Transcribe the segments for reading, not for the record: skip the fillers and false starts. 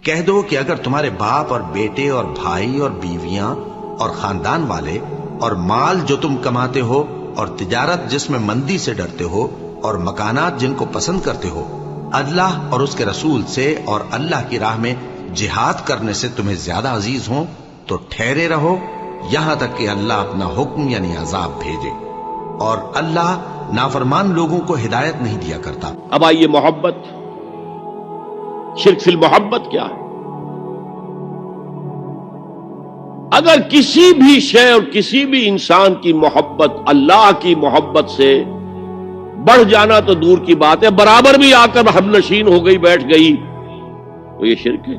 کہہ دو کہ اگر تمہارے باپ اور بیٹے اور بھائی اور بیویاں اور خاندان والے اور مال جو تم کماتے ہو اور تجارت جس میں مندی سے ڈرتے ہو اور مکانات جن کو پسند کرتے ہو اللہ اور اس کے رسول سے اور اللہ کی راہ میں جہاد کرنے سے تمہیں زیادہ عزیز ہوں تو ٹھہرے رہو یہاں تک کہ اللہ اپنا حکم یعنی عذاب بھیجے، اور اللہ نافرمان لوگوں کو ہدایت نہیں دیا کرتا۔ اب آئیے محبت، شرک فی المحبت کیا ہے؟ اگر کسی بھی شے اور کسی بھی انسان کی محبت اللہ کی محبت سے بڑھ جانا تو دور کی بات ہے، برابر بھی آ کر ہم نشین ہو گئی، بیٹھ گئی، تو یہ شرک ہے۔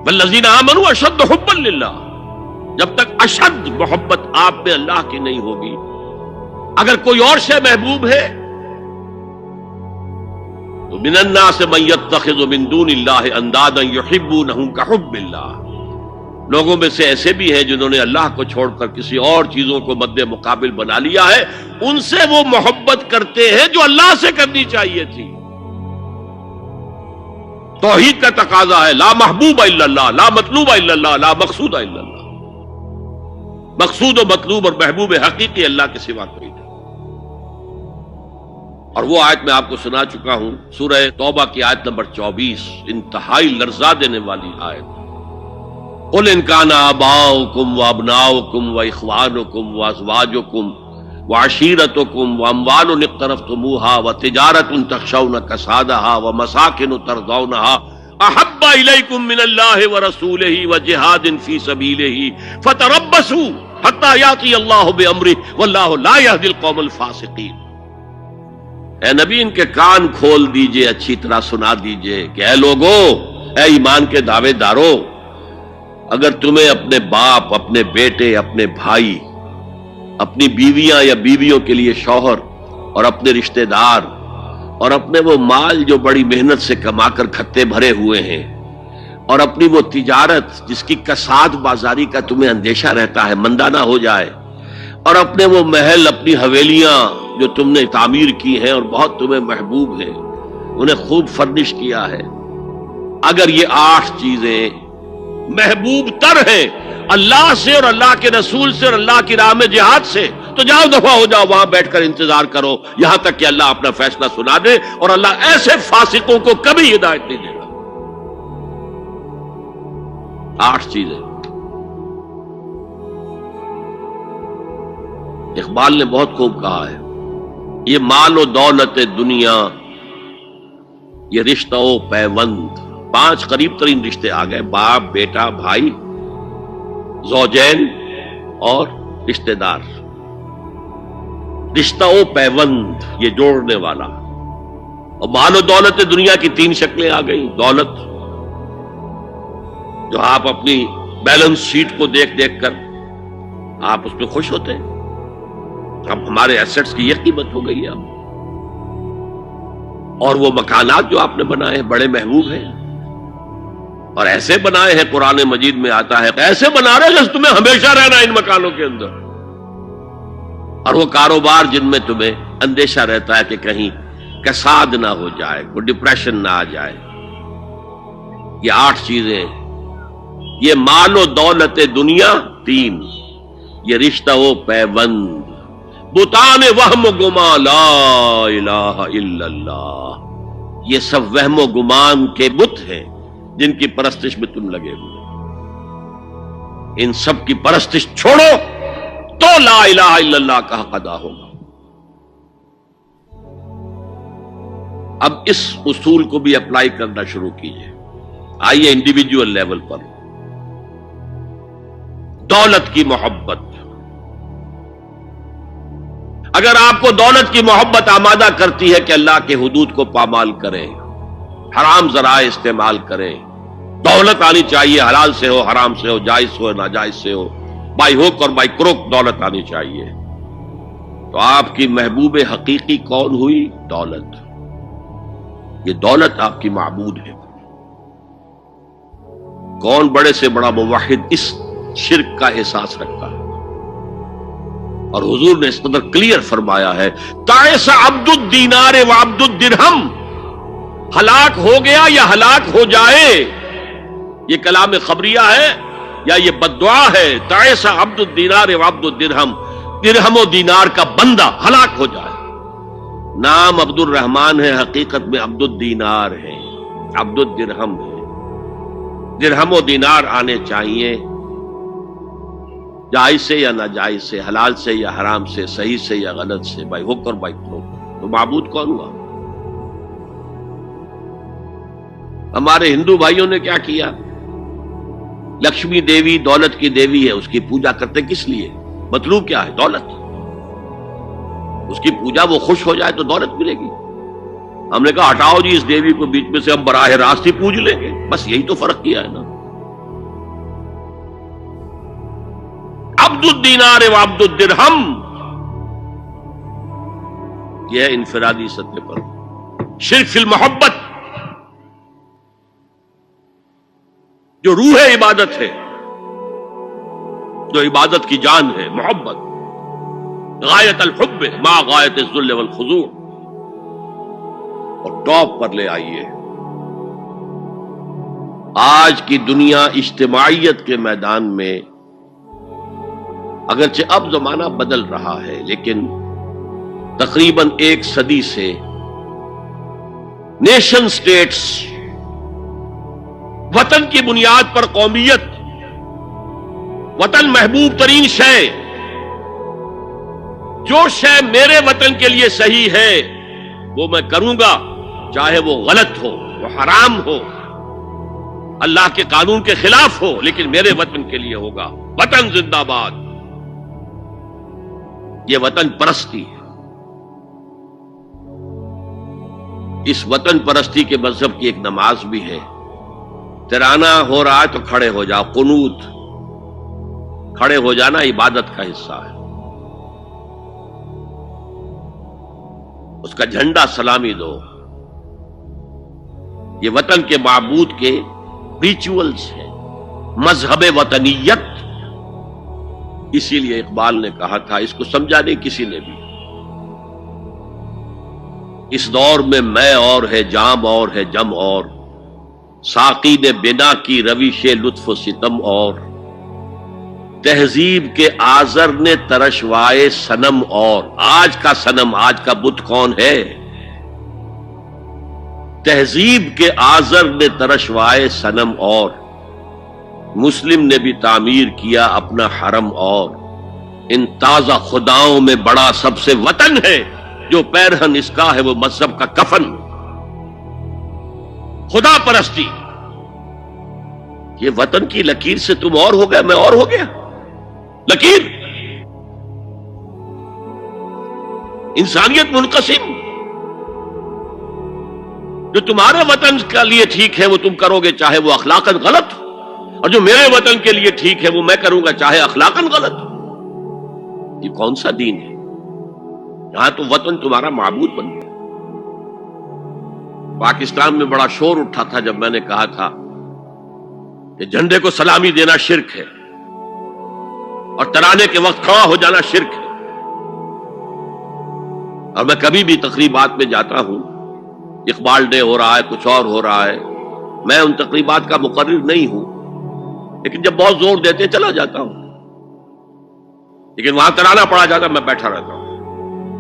والذین آمنوا اشد حبا للہ، جب تک اشد محبت آپ میں اللہ کی نہیں ہوگی، اگر کوئی اور شے محبوب ہے تو من الناس من یتخذ من دون اللہ اندادا یحبونہم کحب اللہ، لوگوں میں سے ایسے بھی ہیں جنہوں نے اللہ کو چھوڑ کر کسی اور چیزوں کو مد مقابل بنا لیا ہے، ان سے وہ محبت کرتے ہیں جو اللہ سے کرنی چاہیے تھی۔ توحید کا تقاضا ہے لا محبوب الا اللہ، لا مطلوب الا اللہ، لا مقصود الا اللہ، مقصود و مطلوب اور محبوب حقیقی اللہ کے سوا کوئی نہیں۔ اور وہ آیت میں آپ کو سنا چکا ہوں، سورہ توبہ کی آیت نمبر 24، انتہائی لرزا دینے والی آیت۔ قل ان کان آباؤکم وابناؤکم واخوانکم وازواجکم وعشیرتکم واموال اقترفتموها وتجارۃ تخشون کسادها ومساکن ترضونها احب الیکم من اللہ ورسولہ وجہاد فی سبیلہ فتربصوا حتی یاتی اللہ بامرہ واللہ لا یہدی القوم الفاسقین۔ اے نبی ان کے کان کھول دیجئے، اچھی طرح سنا دیجئے کہ اے لوگو، اے ایمان کے دعوے دارو، اگر تمہیں اپنے باپ، اپنے بیٹے، اپنے بھائی، اپنی بیویاں یا بیویوں کے لیے شوہر اور اپنے رشتہ دار اور اپنے وہ مال جو بڑی محنت سے کما کر کھتے بھرے ہوئے ہیں اور اپنی وہ تجارت جس کی کساد بازاری کا تمہیں اندیشہ رہتا ہے مندہ نہ ہو جائے، اور اپنے وہ محل، اپنی حویلیاں جو تم نے تعمیر کی ہیں اور بہت تمہیں محبوب ہیں، انہیں خوب فرنش کیا ہے، اگر یہ 8 چیزیں محبوب تر ہیں اللہ سے اور اللہ کے رسول سے اور اللہ کی راہ میں جہاد سے، تو جاؤ دفعہ ہو جاؤ، وہاں بیٹھ کر انتظار کرو یہاں تک کہ اللہ اپنا فیصلہ سنا دے، اور اللہ ایسے فاسقوں کو کبھی ہدایت نہیں دے گا۔ 8 چیزیں اقبال نے بہت خوب کہا ہے، یہ مال و دولت دنیا، یہ رشتہ و پیوند، 5 قریب ترین رشتے آ گئے، باپ، بیٹا، بھائی، زوجین اور رشتہ دار، رشتہ و پیوند یہ جوڑنے والا۔ اور مال و دولت دنیا کی 3 شکلیں آ گئی۔ دولت جو آپ اپنی بیلنس شیٹ کو دیکھ دیکھ کر آپ اس پہ خوش ہوتے ہیں، اب ہمارے ایسٹس کی یہ قیمت ہو گئی ہے اب، اور وہ مکانات جو آپ نے بنائے ہیں بڑے محبوب ہیں، اور ایسے بنائے ہیں، قرآن مجید میں آتا ہے ایسے بنا رہے جیسے تمہیں ہمیشہ رہنا ان مکانوں کے اندر، اور وہ کاروبار جن میں تمہیں اندیشہ رہتا ہے کہ کہیں کساد نہ ہو جائے، کوئی ڈپریشن نہ آ جائے۔ یہ 8 چیزیں، یہ مال و دولت دنیا 3، یہ رشتہ و پیوند، بتان وہم و گما لا الہ الا اللہ، یہ سب وہم و گمان کے بت ہیں جن کی پرستش میں تم لگے ہوئے، ان سب کی پرستش چھوڑو تو لا الہ الا اللہ کا حق ادا ہوگا۔ اب اس اصول کو بھی اپلائی کرنا شروع کیجئے۔ آئیے انڈیویجول لیول پر، دولت کی محبت، اگر آپ کو دولت کی محبت آمادہ کرتی ہے کہ اللہ کے حدود کو پامال کریں، حرام ذرائع استعمال کریں، دولت آنی چاہیے، حلال سے ہو، حرام سے ہو، جائز ہو، ناجائز سے ہو، بائی ہوک اور بائی کروک دولت آنی چاہیے، تو آپ کی محبوب حقیقی کون ہوئی؟ دولت۔ یہ دولت آپ کی معبود ہے۔ کون بڑے سے بڑا موحد اس شرک کا احساس رکھتا ہے؟ اور حضور نے اس قدر کلیئر فرمایا ہے، تعس عبد الدینار وعبد الدرہم، ہلاک ہو گیا یا ہلاک ہو جائے، یہ کلام خبریہ ہے یا یہ بددعا ہے؟ تعیس عبد الدینار و عبد الدرہم، درہم و دینار کا بندہ ہلاک ہو جائے۔ نام عبد الرحمن ہے، حقیقت میں عبد الدینار ہے، عبد الدرہم ہے۔ درہم و دینار آنے چاہیے، جائز سے یا ناجائز سے، حلال سے یا حرام سے، صحیح سے یا غلط سے، بائی ہک اور بائی کروک۔ تو معبود کون ہوا؟ ہمارے ہندو بھائیوں نے کیا کیا؟ لکشمی دیوی دولت کی دیوی ہے، اس کی پوجا کرتے کس لیے؟ مطلوب کیا ہے؟ دولت۔ اس کی پوجا وہ خوش ہو جائے تو دولت ملے گی۔ ہم نے کہا ہٹاؤ جی اس دیوی کو بیچ میں سے، ہم براہ راست ہی پوج لیں گے، بس یہی تو فرق کیا ہے نا۔ عبد الدینار و عبد الدرہم، یہ ہے انفرادی سطح پر۔ شرک فی المحبت، جو روح عبادت ہے، جو عبادت کی جان ہے، محبت، غایت الحب ما غایت الذل والخضوع۔ اور ٹاپ پر لے آئیے، آج کی دنیا اجتماعیت کے میدان میں، اگرچہ اب زمانہ بدل رہا ہے، لیکن تقریباً 1 صدی سے نیشن سٹیٹس، وطن کی بنیاد پر قومیت، وطن محبوب ترین شے، جو شے میرے وطن کے لیے صحیح ہے وہ میں کروں گا، چاہے وہ غلط ہو، وہ حرام ہو، اللہ کے قانون کے خلاف ہو، لیکن میرے وطن کے لیے ہوگا۔ وطن زندہ باد، یہ وطن پرستی ہے۔ اس وطن پرستی کے مذہب کی ایک نماز بھی ہے، ترانہ ہو رہا ہے تو کھڑے ہو جاؤ، قنوت، کھڑے ہو جانا عبادت کا حصہ ہے۔ اس کا جھنڈا سلامی دو، یہ وطن کے معبود کے ریچولز ہیں، مذہب وطنیت۔ اسی لیے اقبال نے کہا تھا، اس کو سمجھا نہیں کسی نے بھی، اس دور میں اور ہے، جام اور ہے، جم اور، ساقی نے بنا کی روش لطف و ستم اور، تہذیب کے آزر نے ترشوائے صنم اور۔ آج کا صنم، آج کا بت کون ہے؟ تہذیب کے آزر نے ترشوائے صنم اور، مسلم نے بھی تعمیر کیا اپنا حرم اور۔ ان تازہ خداؤں میں بڑا سب سے وطن ہے، جو پیرہن اس کا ہے وہ مذہب کا کفن۔ خدا پرستی، یہ وطن کی لکیر سے تم اور ہو گئے، میں اور ہو گیا۔ لکیر، انسانیت منقسم، جو تمہارے وطن کے لیے ٹھیک ہے وہ تم کرو گے، چاہے وہ اخلاقاً غلط ہو، اور جو میرے وطن کے لیے ٹھیک ہے وہ میں کروں گا، چاہے اخلاقاً غلط ہو۔ یہ کون سا دین ہے؟ یہاں تو وطن تمہارا معبود بن گیا۔ پاکستان میں بڑا شور اٹھا تھا جب میں نے کہا تھا کہ جھنڈے کو سلامی دینا شرک ہے، اور ترانے کے وقت کھڑا ہو جانا شرک ہے۔ اور میں کبھی بھی تقریبات میں جاتا ہوں، اقبال ڈے ہو رہا ہے، کچھ اور ہو رہا ہے، میں ان تقریبات کا مقرر نہیں ہوں، لیکن جب بہت زور دیتے چلا جاتا ہوں، لیکن وہاں ترانہ پڑا جاتا میں بیٹھا رہتا ہوں،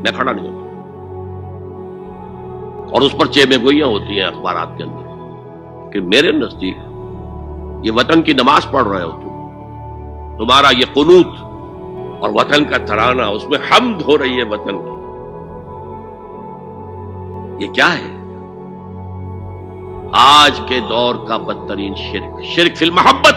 میں کھڑا نہیں ہوتا، اور اس پر چیمے گوئیاں ہوتی ہیں اخبارات کے اندر کہ میرے نزدیک یہ وطن کی نماز پڑھ رہے ہو تمہارا یہ قنوت اور وطن کا ترانہ، اس میں حمد ہو رہی ہے وطن کی، یہ کیا ہے؟ آج کے دور کا بدترین شرک، شرک فی المحبت۔